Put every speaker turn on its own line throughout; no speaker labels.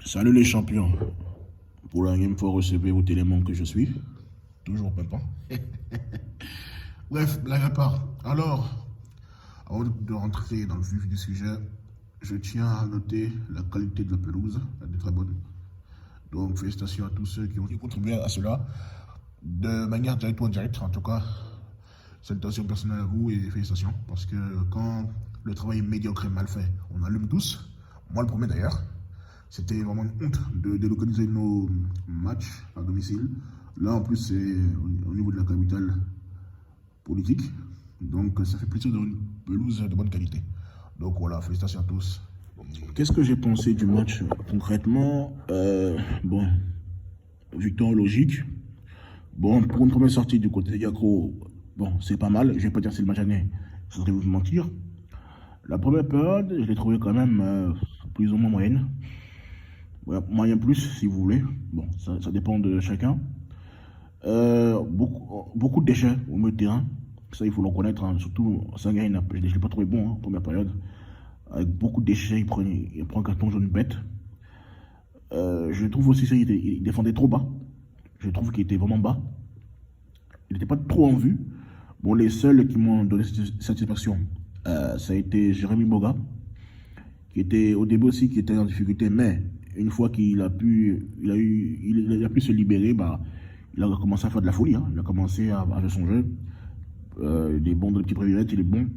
Salut les champions. Pour la game fois, recevez vos éléments que je suis. Toujours pimpant. Bref, blague à part. Alors, avant de rentrer dans le vif du sujet, je tiens à noter la qualité de la pelouse. Elle est très bonne. Donc, félicitations à tous ceux qui ont contribué à cela. De manière directe ou indirecte, en tout cas, salutations personnelles à vous et félicitations. Parce que quand le travail est médiocre et mal fait, on allume tous. Moi, le premier d'ailleurs. C'était vraiment une honte de délocaliser nos matchs à domicile. Là, en plus, c'est au niveau de la capitale politique. Donc, ça fait plaisir d'avoir une pelouse de bonne qualité. Donc, voilà, félicitations à tous. Qu'est-ce que j'ai pensé du match concrètement? Bon, victoire logique. Bon, pour une première sortie du côté de Yacro, bon, c'est pas mal. Je vais pas dire c'est le match année, ça serait vous mentir. La première période, je l'ai trouvé quand même plus ou moins moyenne. Ouais, moyen plus, si vous voulez. Bon, ça dépend de chacun. Beaucoup de déchets au milieu de terrain. Ça, il faut le reconnaître. Hein. Surtout, Sangaré, je ne l'ai pas trouvé bon, hein, première période. Avec beaucoup de déchets, il prend un carton jaune bête. Je trouve aussi qu'il défendait trop bas. Je trouve qu'il était vraiment bas. Il n'était pas trop en vue. Bon, les seuls qui m'ont donné satisfaction, ça a été Jérémy Boga, qui était au début aussi, qui était en difficulté, mais une fois qu'il a pu se libérer, bah, il a commencé à faire de la folie. Hein. Il a commencé à jouer son jeu. Il est bon dans les petits privilèges, il est bon.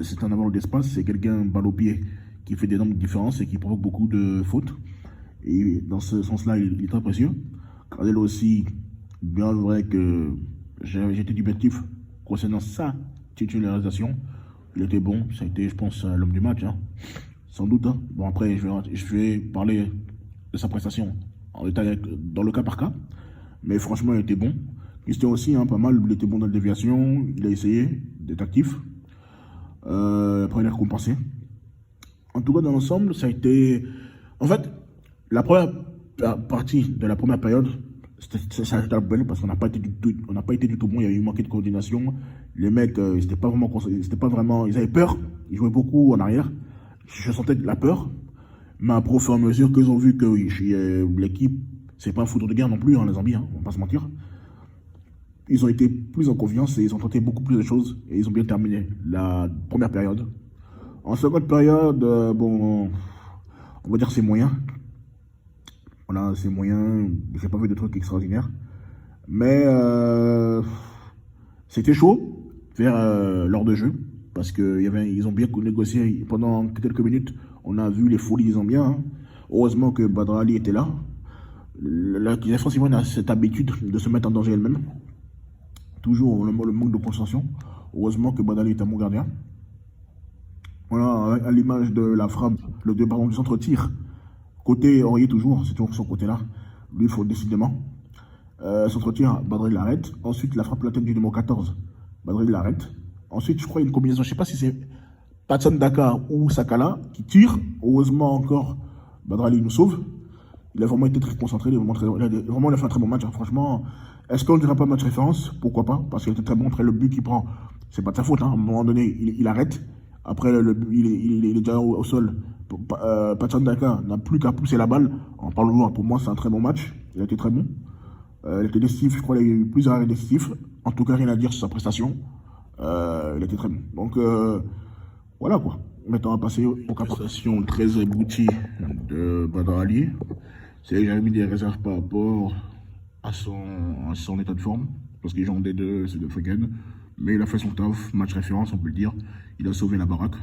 C'est un avoir d'espace, c'est quelqu'un balle au pied qui fait d'énormes différences et qui provoque beaucoup de fautes. Et dans ce sens-là, il est très précieux. Khalil aussi, bien vrai que j'ai été dubitatif concernant sa titularisation. Il était bon, ça a été, je pense, l'homme du match. Hein. Sans doute. Hein. Bon, après, je vais parler de sa prestation en détail dans le cas par cas. Mais franchement, il était bon. Christian aussi, hein, pas mal. Il était bon dans la déviation. Il a essayé d'être actif. Après, il a récompensé. En tout cas, dans l'ensemble, ça a été. En fait, la première partie de la première période, ça a été belle parce qu'on n'a pas été du tout bon. Il y a eu manqué de coordination. Les mecs, c'était pas vraiment. Ils avaient peur. Ils jouaient beaucoup en arrière. Je sentais de la peur, mais après, au fur et à mesure qu'ils ont vu que l'équipe, c'est pas un foudre de guerre non plus, hein, les Zambies, hein, on va pas se mentir. Ils ont été plus en confiance et ils ont tenté beaucoup plus de choses et ils ont bien terminé la première période. En seconde période, bon, on va dire c'est moyen. Voilà, c'est moyen. J'ai pas vu de trucs extraordinaires, mais c'était chaud vers l'heure de jeu. Parce qu'ils ont bien négocié pendant quelques minutes. On a vu les folies des Zambiens. Hein. Heureusement que Badr Ali était là. La défense ivoirienne a cette habitude de se mettre en danger elle-même. Toujours le manque de concentration. Heureusement que Badr Ali est un bon gardien. Voilà, à l'image de la frappe, du centre-tir. Côté Aurier toujours, c'est toujours son côté-là. Lui, il faut décidément. Centre-tir, Badr Ali l'arrête. Ensuite, la frappe la tête du numéro 14. Badr Ali l'arrête. Ensuite, je crois une combinaison, je ne sais pas si c'est Patson Daka ou Sakala qui tire. Heureusement encore, Badr Ali nous sauve. Il a vraiment été très concentré, il a fait un très bon match. Hein. Franchement, est-ce qu'on ne dirait pas match référence? Pourquoi pas? Parce qu'il était très bon. Après, le but qu'il prend, c'est pas de sa faute. Hein. À un moment donné, il arrête. Après, il est déjà au sol. Patson Daka n'a plus qu'à pousser la balle. En parlant, pour moi, c'est un très bon match. Il a été très bon. Il était décisif, je crois qu'il y a eu plusieurs arrêts décisifs. En tout cas, rien à dire sur sa prestation. Il était très bon. Donc, voilà quoi. Maintenant, on va passer aux prestations très abouties de Badr Ali. C'est que j'avais mis des réserves par rapport à son état de forme. Parce qu'ils ont des deux, c'est de Fegen. Mais il a fait son taf, match référence, on peut le dire. Il a sauvé la baraque.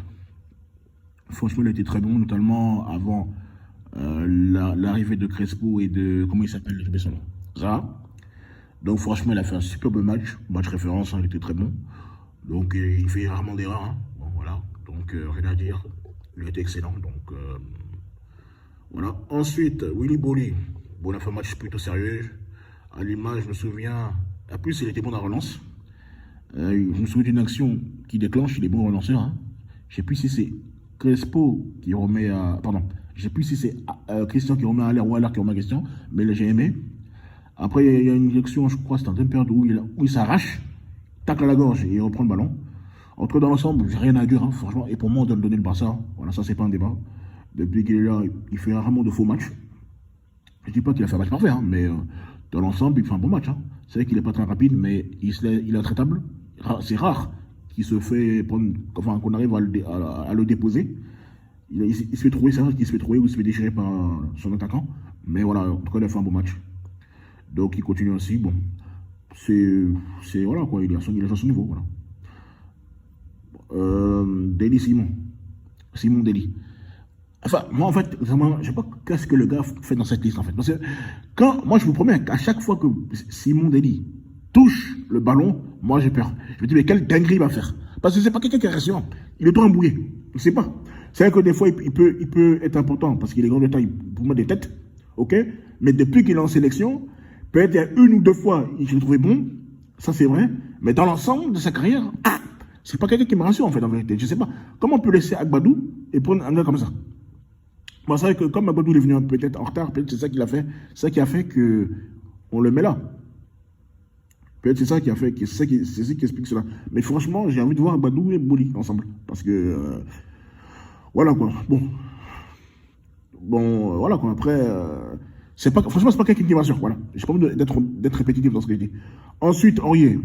Franchement, il a été très bon, notamment avant l'arrivée de Crespo et de. Comment il s'appelle? J'ai oublié son nom. Ça. Donc, franchement, il a fait un superbe match. Match référence, hein, il était très bon. Donc, il fait rarement d'erreurs. Hein. Bon, voilà. Donc, rien à dire. Il était excellent. Donc, voilà. Ensuite, Willy Bolly. Bon, il a fait un match plutôt sérieux. À l'image, je me souviens. En plus, il était bon dans la relance. Je me souviens d'une action qui déclenche. Il est bon relanceur. Hein. Je ne sais plus si c'est Crespo qui remet à. Pardon. Je ne sais plus si c'est Christian qui remet à l'air ou à l'air qui remet à Christian. Mais j'ai aimé. Après, il y a une action, je crois, c'est en deuxième période où il s'arrache. Tacle à la gorge et il reprend le ballon. En tout cas, dans l'ensemble, j'ai rien à dire, hein, franchement. Et pour moi, on doit donner le Barça. Voilà, ça, c'est pas un débat. Depuis qu'il est là, il fait rarement de faux matchs. Je ne dis pas qu'il a fait un match parfait, hein, mais dans l'ensemble, il fait un bon match. Hein. C'est vrai qu'il n'est pas très rapide, mais il est traitable. C'est rare qu'il se fait prendre, enfin, qu'on arrive à le déposer. Il se fait trouver, c'est vrai qu'il se fait trouver ou il se fait déchirer par son attaquant. Mais voilà, en tout cas, il a fait un bon match. Donc, il continue aussi. Bon, c'est voilà quoi, il a son niveau. Voilà. Deli Simon. Simon Deli. Enfin, moi, en fait, vraiment, je sais pas qu'est-ce que le gars fait dans cette liste, en fait. Parce que, moi, je vous promets qu'à chaque fois que Simon Deli touche le ballon, moi, j'ai peur. Je me dis, mais quelle dinguerie il va faire? Parce que c'est pas quelqu'un qui est rassurant. Il est trop embrouillé. Je sais pas. C'est vrai que des fois, il peut être important parce qu'il est grand de taille pour mettre des têtes. OK? Mais depuis qu'il est en sélection, peut-être il y a une ou deux fois, je l'ai trouvé bon. Ça, c'est vrai. Mais dans l'ensemble de sa carrière, c'est pas quelqu'un qui me rassure, en fait, en vérité. Je sais pas. Comment on peut laisser Agbadou et prendre un gars comme ça? Bon, c'est vrai que comme Agbadou est venu peut-être en retard, peut-être c'est ça qu'il a fait. C'est ça qui a fait qu'on le met là. Peut-être c'est ça qui a fait, c'est ça qui explique cela. Mais franchement, j'ai envie de voir Agbadou et Boli ensemble. Parce que, voilà quoi. Bon, voilà quoi. Après, franchement, c'est pas quelqu'un qui m'assure. Voilà. J'ai pas envie d'être répétitif dans ce que je dis. Ensuite, Aurier,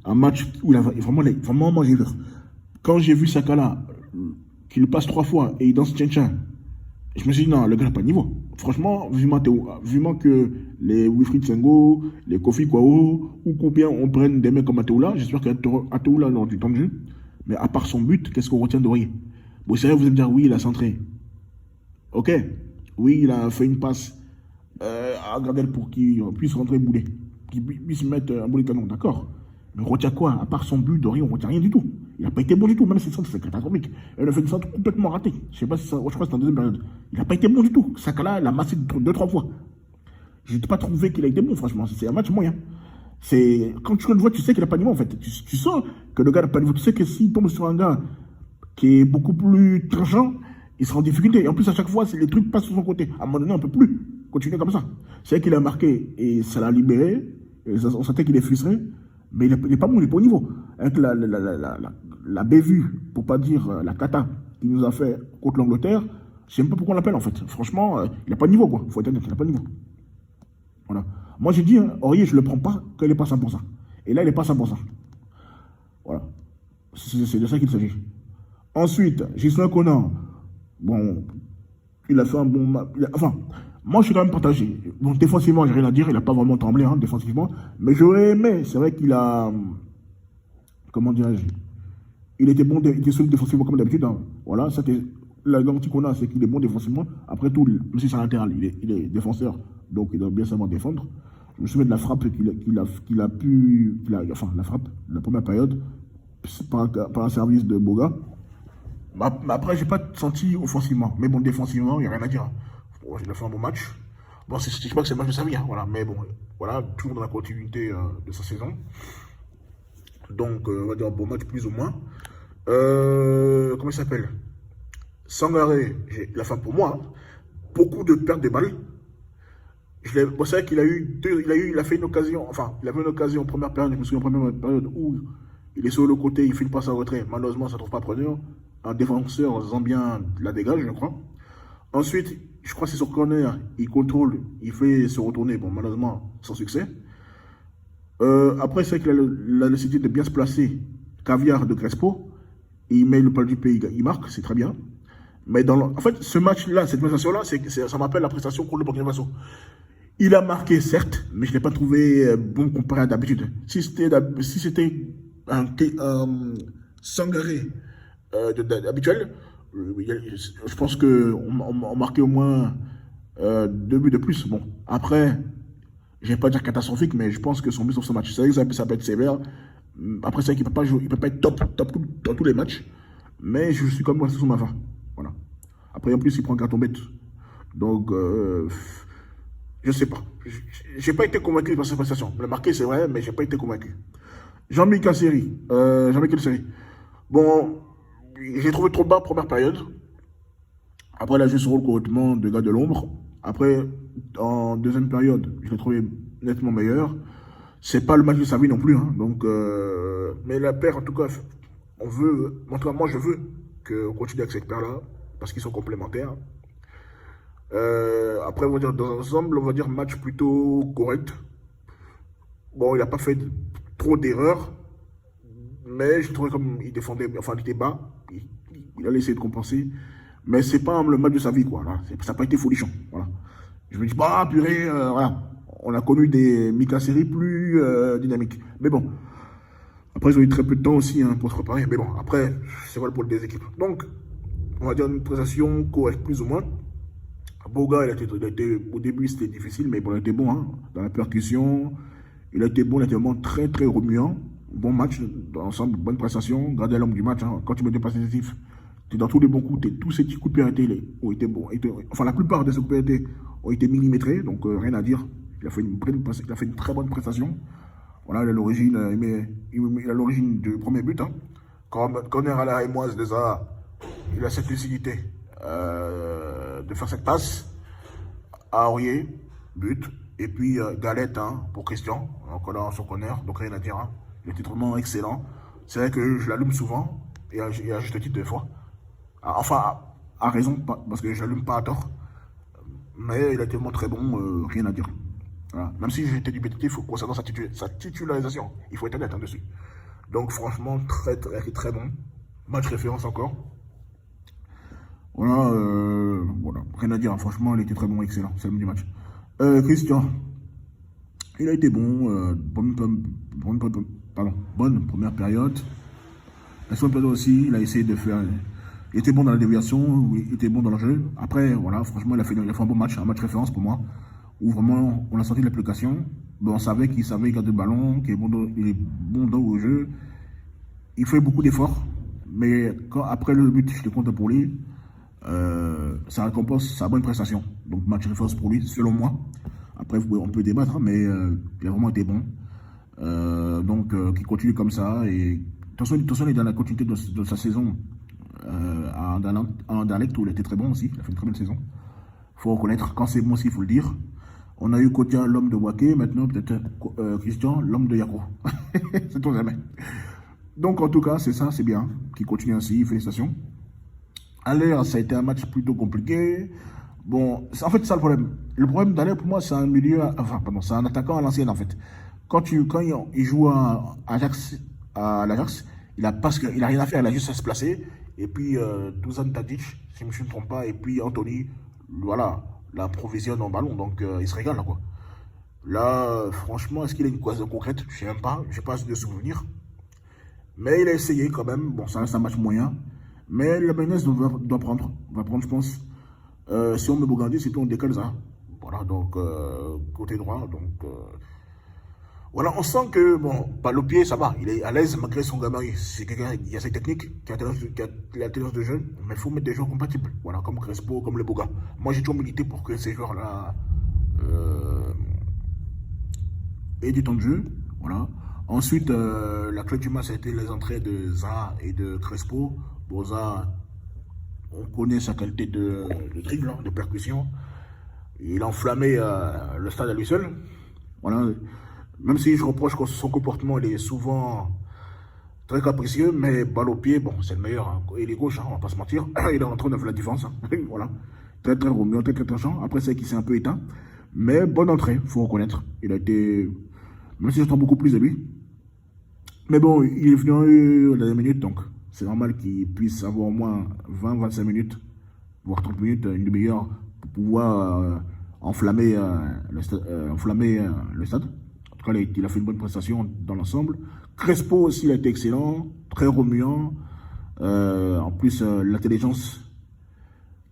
un match où il a vraiment, moi j'ai peur. Quand j'ai vu Sakala, qu'il passe 3 fois et il danse tchin-tchin, je me suis dit, non, le gars n'a pas de niveau. Franchement, vivement que les Wilfried Sengo, les Kofi Kwao, ou combien on prenne des mecs comme Ateoula, j'espère qu'Ateoula n'a du temps de jeu. Mais à part son but, qu'est-ce qu'on retient d'Aurier? Bon, c'est vrai, vous allez me dire, oui, il a centré. Ok. Oui, il a fait une passe à Gradel pour qu'il puisse rentrer boulet. Qu'il puisse mettre un boulet canon, d'accord. Mais on retient quoi? À part son but d'Aurier, on retient rien du tout. Il n'a pas été bon du tout, même si c'est catastrophique. Il a fait une centre complètement ratée. Je sais pas si ça, je crois que c'est en deuxième période. Il n'a pas été bon du tout. Sakala, il a massé 2-3 fois. Je n'ai pas trouvé qu'il a été bon, franchement. C'est un match moyen. Quand tu le vois, tu sais qu'il n'a pas de niveau, en fait. Tu sens que le gars n'a pas de niveau. Tu sais que s'il tombe sur un gars qui est beaucoup plus tranchant, il sera en difficulté. Et en plus, à chaque fois, les trucs passent sur son côté. À un moment donné, on ne peut plus continuer comme ça. C'est vrai qu'il a marqué et ça l'a libéré. Et on sentait qu'il est frustré. Mais il n'est pas bon, il n'est pas au niveau. Avec la bévue, pour pas dire la cata qu'il nous a fait contre l'Angleterre, je ne sais même pas pourquoi on l'appelle en fait. Franchement, il n'a pas de niveau quoi. Il faut être honnête, il n'a pas de niveau. Voilà. Moi j'ai dit, hein, Aurier, je ne le prends pas quand il n'est pas 100%. Et là, il n'est pas 100%. Voilà. C'est de ça qu'il s'agit. Ensuite, Gislain Conan. Bon, il a fait un bon match. Enfin, moi, je suis quand même partagé. Bon, défensivement, j'ai rien à dire. Il n'a pas vraiment tremblé, hein, défensivement. Mais j'aurais aimé. C'est vrai qu'il a... Comment dirais-je? Il était bon, il était solide défensivement comme d'habitude. Hein. Voilà, la garantie qu'on a, c'est qu'il est bon défensivement. Après tout, même si c'est un latéral, il est défenseur. Donc, il doit bien savoir défendre. Je me souviens de la frappe enfin, la frappe, la première période, par un service de Boga. Mais après, je n'ai pas senti offensivement. Mais bon, défensivement, il n'y a rien à dire. Bon, il a fait un bon match. Bon, je ne dis pas que c'est le match de sa vie, hein, voilà. Mais bon, voilà, toujours dans la continuité de sa saison. Donc, on va dire un bon match plus ou moins. Comment il s'appelle? Sangaré, la fin pour moi, hein, beaucoup de pertes de balles. Bon, c'est vrai qu'il a il a fait une occasion, enfin, il avait une occasion en première période, je me souviens en première période où il est sur le côté, il fait une passe en retrait. Malheureusement, ça ne trouve pas preneur. Un défenseur zambien la dégage, je crois. Ensuite, je crois que c'est sur corner, il contrôle, il fait se retourner, bon, malheureusement, sans succès. Après, c'est vrai qu'il a la nécessité de bien se placer, caviar de Crespo, il met le pal du pays, il marque, c'est très bien. Mais en fait, ce match-là, cette prestation-là, ça m'appelle la prestation contre le Burkina Faso. Il a marqué, certes, mais je ne l'ai pas trouvé bon comparé à d'habitude. Si c'était un Sangaré habituel, je pense qu'on marquait au moins 2 buts de plus. Bon, après, je ne vais pas dire catastrophique, mais je pense que son but sur ce match, c'est vrai que ça peut être sévère. Après, c'est vrai qu'il ne peut pas être top dans tous les matchs, mais je suis comme moi sous ma fin. Voilà. Après, en plus, il prend un carton bête. Donc, je ne sais pas. Je n'ai pas été convaincu par cette prestation. Le marqué, c'est vrai, mais je n'ai pas été convaincu. Jean-Michel Seri. Bon, j'ai trouvé trop bas première période. Après, il a joué son rôle correctement de gars de l'ombre. Après, en deuxième période, je l'ai trouvé nettement meilleur. C'est pas le match de sa vie non plus. Hein. Donc, mais la paire, en tout cas, en tout cas, moi, je veux qu'on continue avec cette paire-là, parce qu'ils sont complémentaires. Après, on va dire, dans l'ensemble, on va dire match plutôt correct. Bon, il n'a pas fait trop d'erreurs, mais je trouvais comme il défendait, enfin, il était bas. Il a essayé de compenser. Mais c'est pas le match de sa vie, quoi. Là. Ça n'a pas été folichon. Voilà. Je me dis, bah, purée, voilà. On a connu des Mika séries plus dynamiques. Mais bon, après, ils ont eu très peu de temps aussi hein, pour se préparer. Mais bon, après, c'est vrai pour les deux équipes. Donc, on va dire une prestation correcte, plus ou moins. Boga, au début, c'était difficile, mais bon, il était bon hein, dans la percussion. Il a été bon, il a été vraiment très, très remuant. Bon match dans l'ensemble, bonne prestation. Gardez l'homme du match. Hein. Quand tu mets des passes décisives, tu es dans tous les bons coups. Tous ces petits coups de pied arrêtés ont été bons. Enfin, la plupart de ces coups de pied arrêtés ont été millimétrés, donc rien à dire. Il a fait une très bonne prestation. Voilà, il a l'origine du premier but. Hein. Quand Corner à la Rémoise, il a cette lucidité de faire cette passe à Aurier, but. Et puis Galette hein, pour Christian, encore là sur corner, donc rien à dire. Hein. Il était vraiment excellent. C'est vrai que je l'allume souvent, et à juste titre des fois. Enfin, à raison, parce que je l'allume pas à tort. Mais il a été vraiment très bon, rien à dire. Voilà. Même si j'étais dubitatif concernant sa titularisation, il faut être honnête hein, dessus. Donc franchement, très très très bon. Match référence encore. Voilà, voilà, rien à dire. Hein. Franchement, il était très bon, excellent. C'est le même du match. Christian, il a été bon. Bonne première période. La seconde période aussi, il a essayé de faire. Il était bon dans la déviation, il était bon dans le jeu. Après, voilà, franchement, il a fait un bon match, un match référence pour moi, où vraiment on a senti l'application. Bon, on savait qu'il savait garder le ballon, qu'il est il est bon dans le jeu. Il fait beaucoup d'efforts, mais après le but, je te compte pour lui, ça récompense sa bonne prestation. Donc, match référence pour lui, selon moi. Après, on peut débattre, hein, mais il a vraiment été bon. Donc, qu'il continue comme ça. Et de toute façon, il est dans la continuité de sa saison en Anderlecht où il était très bon aussi. Il a fait une très bonne saison. Il faut reconnaître, quand c'est bon aussi, il faut le dire. On a eu Kotia, l'homme de Waké, maintenant peut-être Christian, l'homme de Yako. C'est tout jamais. Donc en tout cas, c'est ça, c'est bien. Qu'il continue ainsi, félicitations. Aller, ça a été un match plutôt compliqué. Bon, en fait, c'est ça le problème. Le problème d'Aller, pour moi, c'est un milieu, enfin, pardon, c'est un attaquant à l'ancienne, en fait. Quand il joue à l'Ajax, il a rien à faire, il a juste à se placer. Et puis, Dusan Tadic, si je ne me trompe pas, et puis Anthony, voilà, l'approvisionne en ballon. Donc, il se régale, là, quoi. Là, franchement, est-ce qu'il a une cause concrète? Je ne sais même pas, je n'ai pas de souvenir. Mais il a essayé quand même. Bon, ça reste un match moyen. Mais la mayonnaise va prendre, je pense. Si on met Bogandé, c'est tout, on décale ça. Voilà, donc, côté droit. Donc, voilà, on sent que, bon, pas le pied, ça va. Il est à l'aise malgré son gabarit. C'est quelqu'un qui a ses techniques, qui a l'intelligence de jeu. Mais il faut mettre des joueurs compatibles. Voilà, comme Crespo, comme le Boga. Moi, j'ai toujours milité pour que ces joueurs-là aient du temps de jeu. Voilà. Ensuite, la clé du match, ça a été les entrées de Zaha et de Crespo. Bon, Zaha, on connaît sa qualité de dribble, de percussion. Il a enflammé le stade à lui seul. Voilà. Même si je reproche que son comportement, il est souvent très capricieux, mais balle au pied, bon, c'est le meilleur. Hein. Il est gauche, hein, on va pas se mentir. Il est en train de faire la défense. Hein. Voilà. Très, très remuant, très, très touchant. Après, c'est qu'il s'est un peu éteint. Mais bonne entrée, il faut reconnaître. Il a été. Même si j'attends beaucoup plus de lui. Mais bon, il est venu à la minute, donc c'est normal qu'il puisse avoir au moins 20-25 minutes, voire 30 minutes, une demi-heure, pour pouvoir enflammer, le stade. En tout cas, il a fait une bonne prestation dans l'ensemble. Crespo aussi, il a été excellent, très remuant. En plus, l'intelligence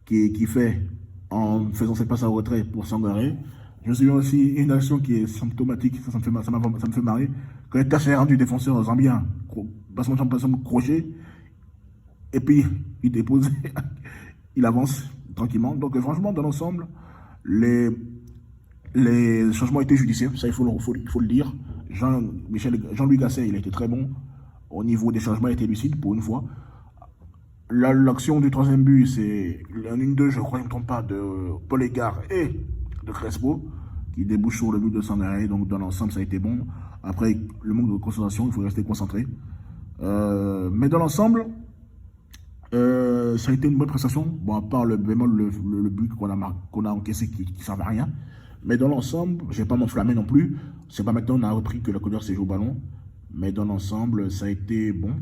qu'il fait en faisant cette passe à retrait pour s'engager. Je me souviens aussi une action qui est symptomatique, ça me fait marrer. Quand il tâche du défenseur zambien, passement de crochet, et puis il dépose, il avance tranquillement. Donc franchement, dans l'ensemble, les changements étaient judiciaires, ça il faut le dire. Jean-Louis Gasset, il a été très bon. Au niveau des changements, il a été lucide pour une fois. L'action du troisième but, c'est un 1-2, je crois, je ne me trompe pas, de Paul Égard et de Crespo, qui débouche sur le but de Sangaré. Donc dans l'ensemble, ça a été bon. Après, le manque de concentration, il faut rester concentré. Mais dans l'ensemble, Ça a été une bonne prestation, bon, à part le bémol, le but qu'on a encaissé qui ne servait à rien. Mais dans l'ensemble, je ne vais pas m'enflammer non plus. C'est pas maintenant qu'on a repris que la Côte d'Ivoire s'est joué au ballon. Mais dans l'ensemble, ça a été bon.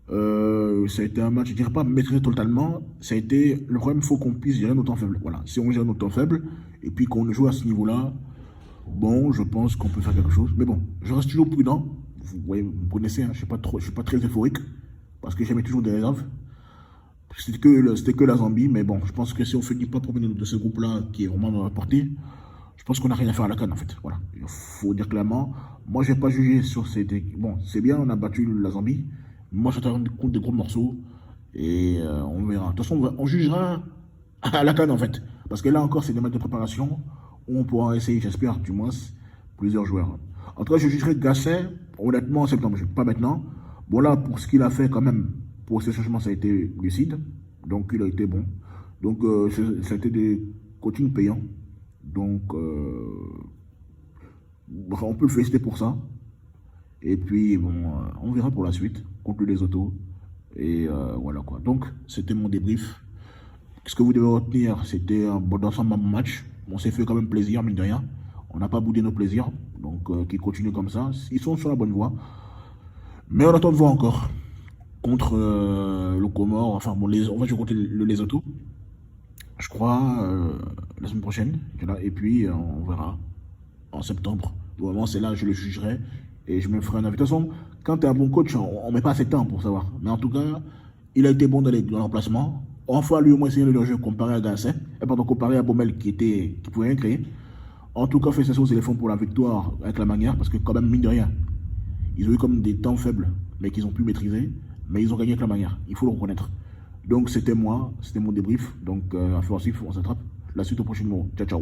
Ça a été un match, je ne dirais pas maîtrisé totalement. Ça a été, le problème, il faut qu'on puisse gérer nos temps faibles. Voilà, si on gère nos temps faibles et puis qu'on joue à ce niveau-là, bon, je pense qu'on peut faire quelque chose. Mais bon, je reste toujours prudent. Vous voyez, vous me connaissez, hein, je ne suis pas très euphorique parce que j'aimais toujours des réserves. C'était que la Zambie, mais bon, je pense que si on fait du pas premier de ce groupe-là, qui est vraiment dans la portée, je pense qu'on n'a rien à faire à la CAN en fait. Voilà, il faut dire clairement. Moi, je n'ai pas jugé sur ces. Bon, c'est bien, on a battu la Zambie. Moi, j'attends compte des gros morceaux et on verra. De toute façon, on jugera à la CAN en fait. Parce que là encore, c'est des matchs de préparation où on pourra essayer, j'espère, du moins, plusieurs joueurs. En tout cas, je jugerai Gasset, honnêtement, en septembre, pas maintenant. Bon, là, pour ce qu'il a fait quand même, pour ce changement, ça a été lucide. Donc, il a été bon. Donc, ça a été des coachings payants. Donc, on peut le féliciter pour ça. Et puis, bon, on verra pour la suite, contre les autos. Et voilà quoi. Donc, c'était mon débrief. Ce que vous devez retenir, c'était un bon ensemble match. On s'est fait quand même plaisir, mine de rien. On n'a pas boudé nos plaisirs. Donc, qu'ils continuent comme ça. Ils sont sur la bonne voie. Mais on attend de voir encore. Contre le Comore. Enfin, bon, on va jouer contre le Lesotho. Je crois, la semaine prochaine. Et puis, on verra en septembre. Vraiment, c'est là que je le jugerai et je me ferai un avis. De toute façon, quand tu es un bon coach, on ne met pas assez de temps pour savoir. Mais en tout cas, il a été bon dans l'emplacement. Enfin, lui, au moins, essayer le jeu comparé à Gasset. Et pardon, comparé à Baumel qui pouvait rien créer. En tout cas, félicitations aux éléphants pour la victoire avec la manière, parce que quand même, mine de rien, ils ont eu comme des temps faibles, mais qu'ils ont pu maîtriser. Mais ils ont gagné avec la manière. Il faut le reconnaître. Donc, c'était mon débrief. Donc, informatif, on s'attrape. La suite au prochain numéro. Ciao, ciao.